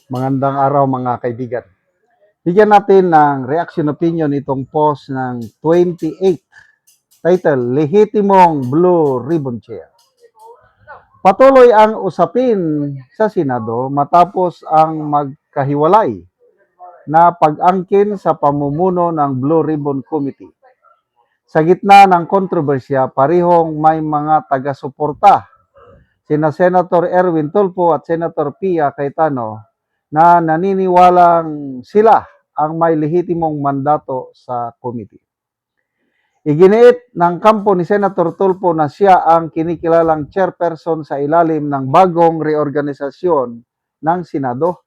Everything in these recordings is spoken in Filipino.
Magandang araw mga kaibigan. Bigyan natin ng reaction opinion itong post ng 28, title, Lehitimong Blue Ribbon Chair. Patuloy ang usapin sa Senado matapos ang magkahiwalay na pag-angkin sa pamumuno ng Blue Ribbon Committee. Sa gitna ng kontrobersya, parihong may mga taga-suporta, sina Senator Erwin Tulfo at Senator Pia Cayetano, na naniniwalang sila ang may lehitimong mandato sa committee. Iginiit ng kampo ni Senator Tulfo na siya ang kinikilalang chairperson sa ilalim ng bagong reorganisasyon ng Senado,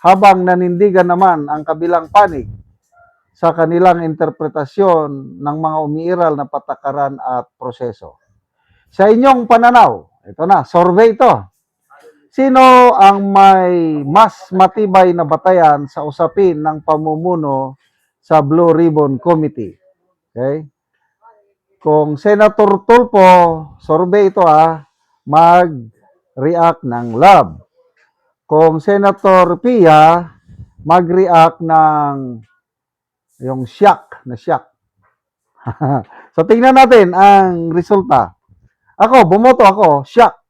habang nanindigan naman ang kabilang panig sa kanilang interpretasyon ng mga umiiral na patakaran at proseso. Sa inyong pananaw, ito na, survey ito. Sino ang may mas matibay na batayan sa usapin ng pamumuno sa Blue Ribbon Committee? Okay? Kung Senator Tulfo, survey ito mag-react ng love. Kung Senator Pia, mag-react ng yung shock, na shock. So tingnan natin ang resulta. Ako, bumoto ako, shock.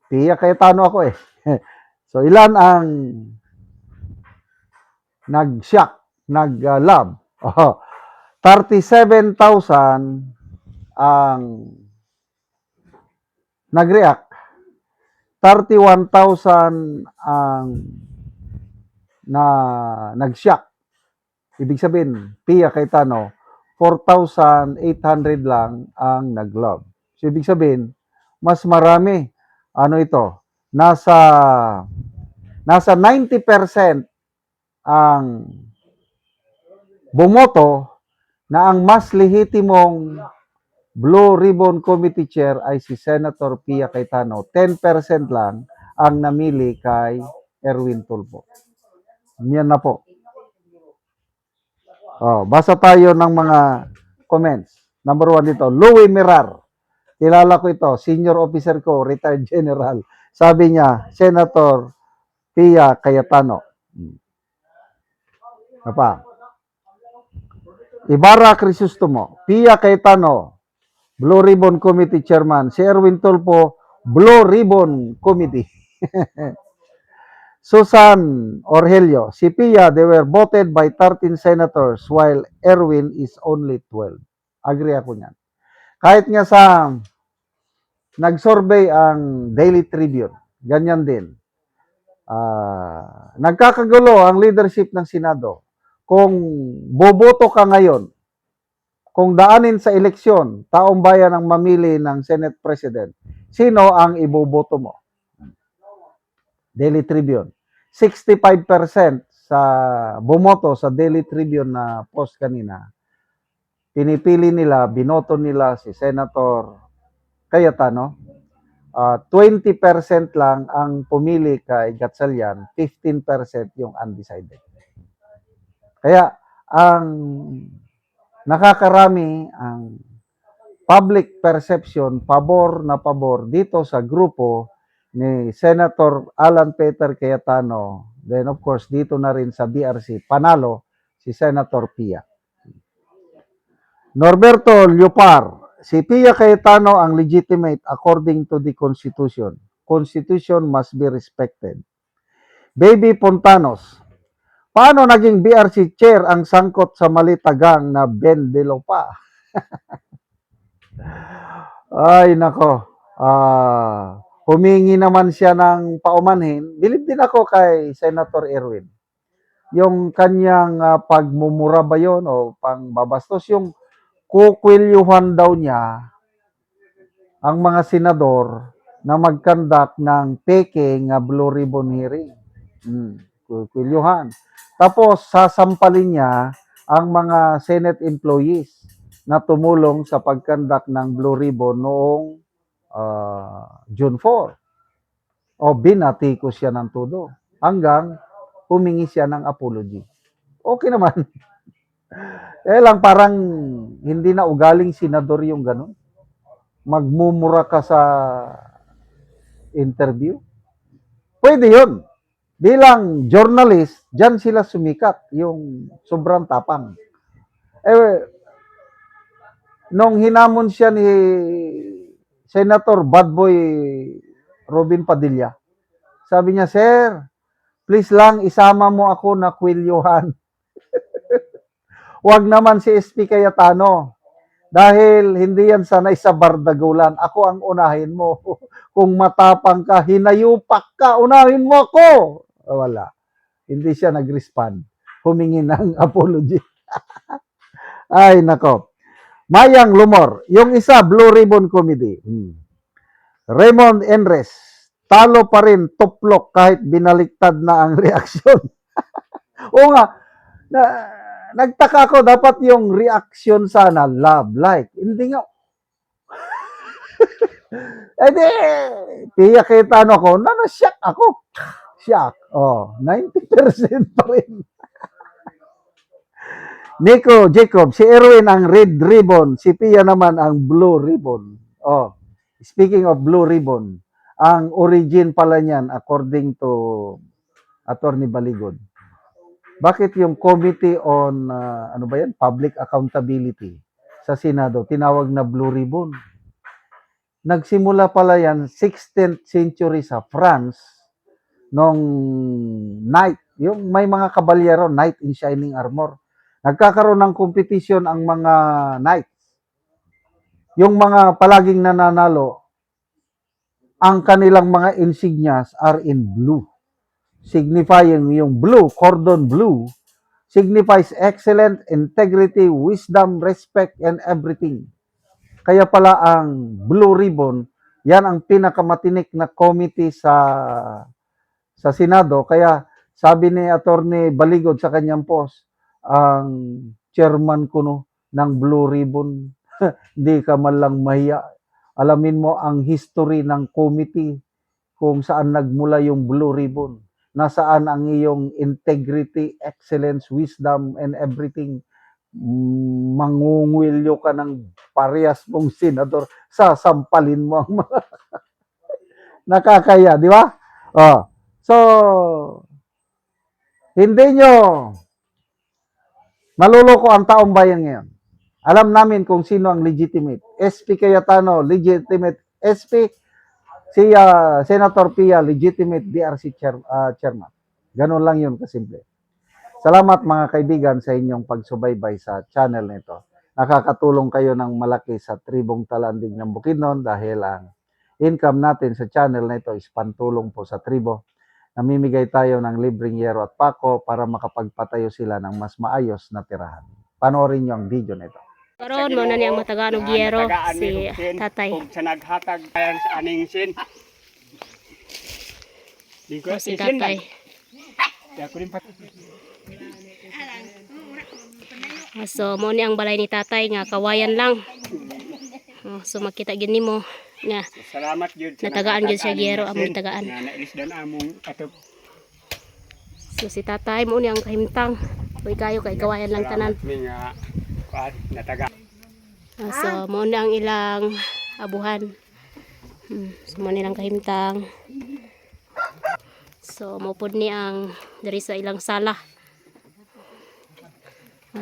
Pia Cayetano ako eh. So ilan ang nag-shock, nag-love? 37,000 ang nag-react. 31,000 ang nag-shock. Ibig sabihin, Pia Cayetano, 4,800 lang ang nag-love. So ibig sabihin, mas marami. Ano ito? Nasa 90% ang bumoto na ang mas lehitimong Blue Ribbon Committee Chair ay si Senator Pia Cayetano. 10% lang ang namili kay Erwin Tulfo. Yan na po. Basa tayo ng mga comments. Number 1 dito, Louie Mirar. Kilala ko ito, senior officer ko, retired general. Sabi niya, Senator Pia Cayetano. Ano pa? Ibarra Crisostomo, Pia Cayetano, Blue Ribbon Committee Chairman. Si Erwin Tulfo, Blue Ribbon Committee. Susan Orhelio, si Pia, they were voted by 13 senators while Erwin is only 12. Agree ako niyan. Kahit nga sa nag-survey ang Daily Tribune, ganyan din. Nagkakagulo ang leadership ng Senado. Kung boboto ka ngayon, kung daanin sa eleksyon, taong bayan ang mamili ng Senate President, sino ang iboboto mo? Daily Tribune. 65% sa bumoto sa Daily Tribune na post kanina, pinipili nila, binoto nila si Senator Cayetano. 20% lang ang pumili kay Gatchalian, 15% yung undecided. Kaya ang nakakarami ang public perception, pabor na pabor dito sa grupo ni Senator Alan Peter Cayetano. Then of course, dito na rin sa BRC, panalo si Senator Pia. Norberto Liopar, si Pia Cayetano ang legitimate according to the Constitution. Constitution must be respected. Baby Pontanos, paano naging BRC chair ang sangkot sa malitagang na Ben De Lopa? Ay, nako. Humingi naman siya ng paumanhin. Bilib din ako kay Senator Erwin. Yung kanyang pagmumura ba yun o pangbabastos, yung kukwilyuhan daw niya ang mga senador na mag-conduct ng peke nga Blue Ribbon hearing. Kukwilyuhan. Tapos, sasampalin niya ang mga Senate employees na tumulong sa pag-conduct ng Blue Ribbon noong June 4. Binati ko siya ng todo. Hanggang humingi siya ng apology. Okay naman. Lang parang hindi na ugaling senador yung ganun. Magmumura ka sa interview. Pwede yun. bilang journalist, dyan sila sumikat, yung sobrang tapang. Nung hinamon siya ni Senator Badboy Robin Padilla, sabi niya, Sir, please lang isama mo ako na kwilyuhan. Huwag naman si SP Cayetano. Dahil hindi yan sanay sa bardagulan. Ako ang unahin mo. Kung matapang ka, hinayupak ka, unahin mo ako. Wala. Hindi siya nag-respond. Humingi ng apology. Ay, nako. Mayang Lumor. Yung isa, Blue Ribbon Comedy. Raymond Enres. Talo pa rin, tuplok kahit binaliktad na ang reaksyon. Oo nga, nagtaka ako, dapat yung reaction sana, love, like. Hindi nga. Eh di, tiyak kita ano ko, shock ako. Shock. 90% pa rin. Nico Jacob, si Erwin ang red ribbon, si Pia naman ang blue ribbon. Speaking of blue ribbon, ang origin pala niyan according to Attorney Baligod. Bakit yung Committee on Public Accountability sa Senado tinawag na blue ribbon? Nagsimula pala yan 16th century sa France nung knight, yung may mga kabalyero, knight in shining armor. Nagkakaroon ng competition ang mga knights. Yung mga palaging nananalo, ang kanilang mga insignias are in blue. Signifying yung blue, cordon blue, signifies excellent integrity, wisdom, respect, and everything. Kaya pala ang blue ribbon, yan ang pinakamatinik na committee sa Senado. Kaya sabi ni Attorney Baligod sa kanyang post, ang chairman ko ng blue ribbon, hindi ka man lang mahiya. Alamin mo ang history ng committee kung saan nagmula yung blue ribbon. Nasaan ang iyong integrity, excellence, wisdom, and everything. Mangungwilyo ka ng parehas mong senador, sasampalin mo ang mga nakakaya, di ba? So, hindi nyo maluloko ang taong bayan ngayon. Alam namin kung sino ang legitimate. SP Cayetano, legitimate SP. Si Senator Pia, legitimate DRC chairman. Ganun lang yun kasimple. Salamat mga kaibigan sa inyong pagsubaybay sa channel nito. Nakakatulong kayo ng malaki sa tribong Talandig ng Bukidnon dahil ang income natin sa channel nito is pantulong po sa tribo. Namimigay tayo ng libreng yero at pako para makapagpatayo sila ng mas maayos na tirahan. Panoorin nyo ang video nito. Karon mo na niyang matagaan og yero si tatay. Kung sa naghatag ayan sa aning sin. O si tatay. So mo ni ang balay ni tatay nga kawayan lang. So makita gyud nimo nga salamat gyud sa natagaan gyud siya yero among tagaan. Nga naisdan among atop. So si tatay mo ni ang kahimtang. Uy kayo kay kawayan lang tanan. Nataga. So mo na ang ilang abuhan. So mo nilang kahimtang. So mo pud ni ang diri sa ilang sala.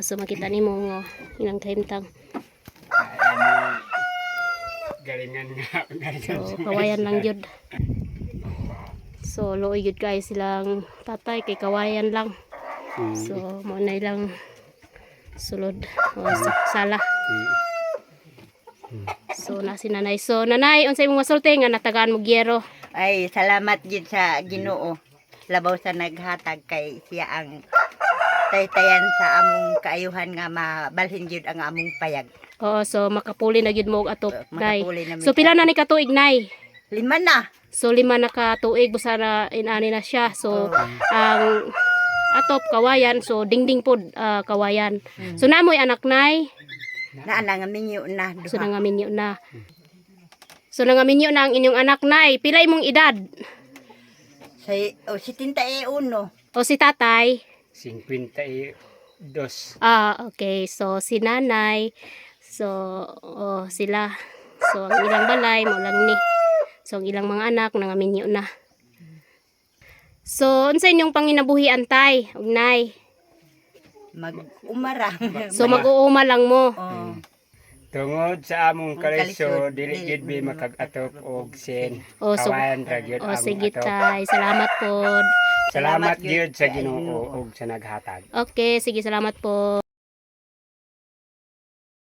So makita nimo nga ilang kahimtang. Galingan nga. So kawayan lang gyud. So looy gyud kay silang tatay kay kawayan lang. So mo na ilang sulod o sala. So na si nanay. So nanay, unsay imong masulti nga natagaan mo gyero? Ay, salamat gid sa Ginoo. Labaw sa naghatag kay siya ang taytayan sa among kaayuhan nga mabalhin gyud ang among payag. Oo, so makapuli na gyud mo og atop, nay. Makapuli na mi. So pila na ni katuig, nay? 5 na. So 5 na katuig busa na inani na siya. So ang atop kawayan, so dingding pod kawayan. So namoy anak, nay? Na nangaminyo na duha. So nangaminyo na. So nangaminyo na ang inyong anak, nay. Pila imong edad? Say 71. O si tatay? 52. Okay. So si nanay, so sila. So ang ilang balay mo lang ni. So ang ilang mga anak nangaminyo na. So, unsa inyong panginabuhian tay, ug nay? Mag-umarang. So, mag-uuma lang mo. Oh. Tungod sa among kalisod, Kalisod, dili dili gyud bi makag-atop og sin. O, so, Kawayan ra gyud o among sige atop. tay, salamat po. Salamat Salamat gyud gyud sa sa Ginoo Ginoo. og sa naghatag. Okay, sige, salamat po.